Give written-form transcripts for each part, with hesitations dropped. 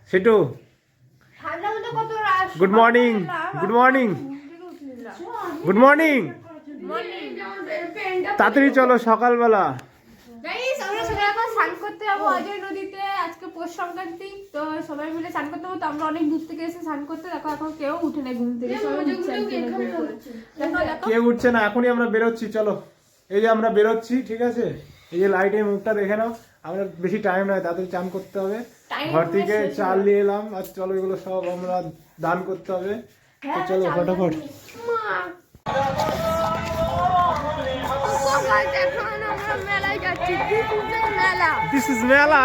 সিটু good morning, good morning, good morning. তাড়াতাড়ি চলো, সকালবেলা। আমরা সবাই এখন স্নান করতে যাবো অজয় নদীতে। আজকে পৌষ সংক্রান্তি, তো সবাই মিলে স্নান করতে যাবো। তো আমরা অনেক দূর থেকে এসে স্নান করতে, দেখো এখন কেউ উঠে না ঘুম থেকে, কেউ উঠছে না। এখনই আমরা বেরোচ্ছি, চলো। এই যে আমরা বেরোচ্ছি, ঠিক আছে? এই যে লাইটের মুখটা দেখে নাও। আমরা বেশি টাইম নাই, তাড়াতাড়ি চান করতে হবে। ঘর থেকে চাল নিয়ে এলাম, আর চলো এগুলো সব আমরা দান করতে হবে। তো চলো ফটাফট। This is Mela.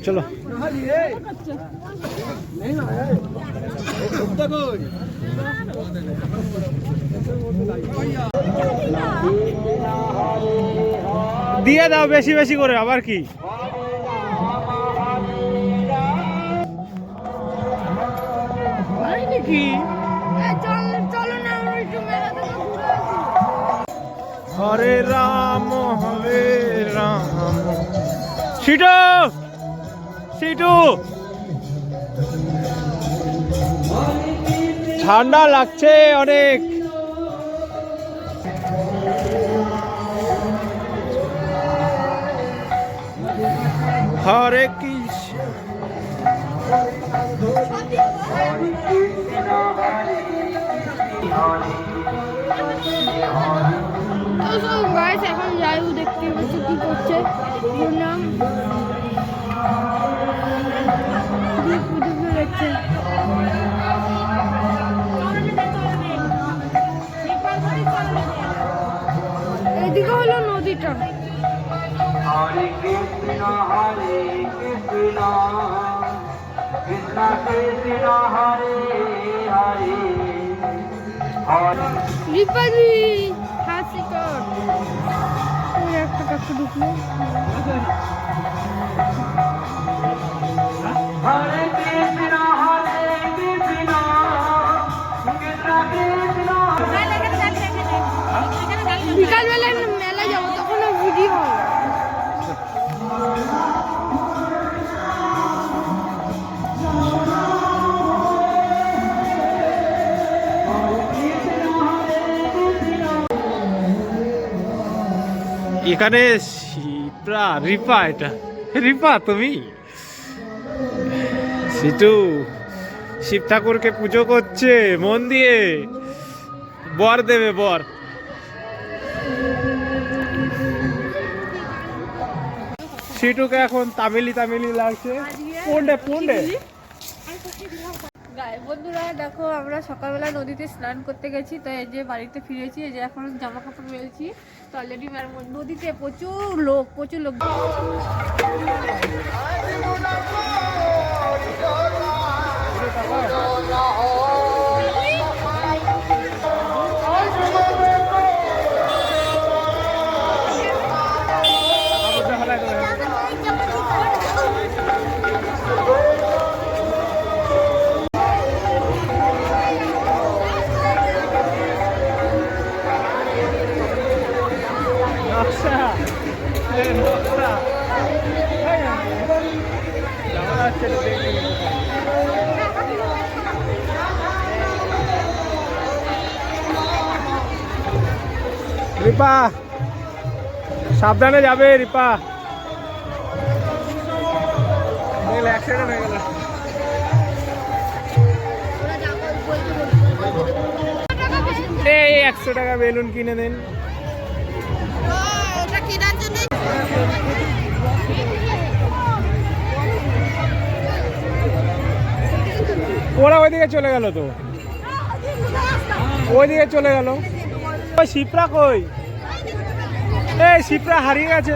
চলো দিয়ে দাও বেশি বেশি করে, আবার কি? হরে রাম হরে রাম। সিটু সিটু ঠান্ডা লাগছে অনেক। হরে কৃষ্ণ। এখন যাই দেখতে পাচ্ছি কি করছে। এদিকে হলো নদীটা। হরে কৃষ্ণ হরে কৃষ্ণ কৃষ্ণ কৃষ্ণ হরে হরে হরে। রিপাদি হাসি কর। একটা কাকু ঢুকলো। হরে কৃষ্ণ হরে কৃষ্ণ কৃষ্ণ কৃষ্ণ। বিকালবেলা মেলায় যাবো, তখন ভিডিও হবে। এখানে রিপা, এটা রিপা তুমি? সিটু শিব ঠাকুরকে পুজো করছে মন দিয়ে, বর দেবে বর। সিটুকে এখন তামিলি তামিলি লাগছে। পন্ডে পন্ডে বন্ধুরা দেখো, আমরা সকালবেলা নদীতে স্নান করতে গেছি, তো এই যে বাড়িতে ফিরেছি। এই যে এখন জামা কাপড় মেলছি। তো অলরেডি নদীতে প্রচুর লোক। রিপা সাবধানে যাবে। রিপা অ্যাক্সিডেন্ট হয়ে গেল। এই 100 টাকা বেলুন কিনে দেন। ওরা ওইদিকে চলে গেল, তো ওইদিকে চলে গেল। ওই শিপ্রা কই? এই শিপ্রা হারিয়ে গেছে।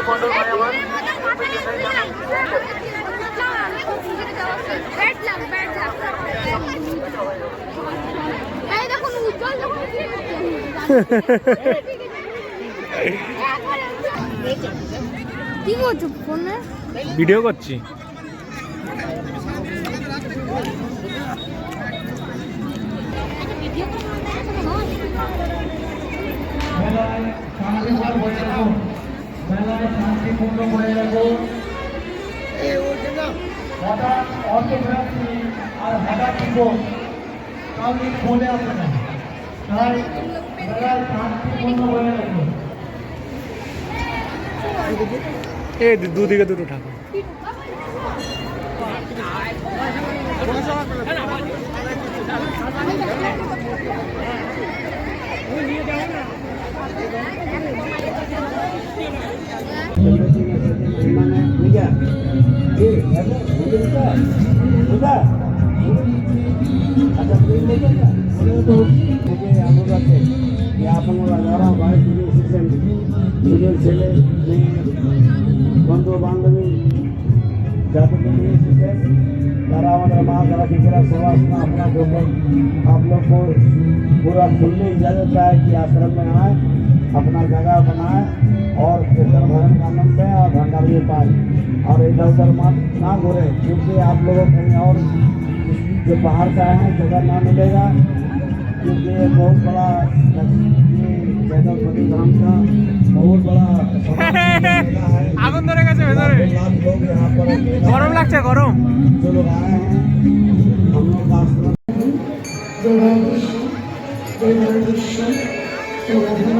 মন্ডল ভাই আমার কি করছো ফোনে? ভিডিও করছি। মেলায় শান্তিপূর্ণ হয়ে রাখো হঠাৎ অটোগ্রাফি আর হঠাৎ কাউকে ফোনে আসে না, তাই মেলায় শান্তিপূর্ণ হয়ে রাখো। এই দুদিকে দুটো ঠাকুর। ছেলে মেয়ে বন্ধু বান্ধবী जाते लिए तारा हमारा माँ तारा दिखरा सुवासना अपना दोपहर आप लोग को पूरा खुलने इजाजत है कि आश्रम में आए, अपना जगह बनाए और कीर्तन भजन का आनंद लें और भंडारी पाए और इधर उधर मत ना घूरे, क्योंकि आप लोगों को कहीं और जो बाहर से आए हैं जगह ना मिलेगा, क्योंकि ये बहुत बड़ा वैद्यपति धाम का बहुत बड़ा আগুন ধরে গেছে ভেতরে, लोग यहाँ पर গরম লাগছে গরম। जो लोग आए हैं हम लोग का आश्रम देवादिश्य देवादिश्य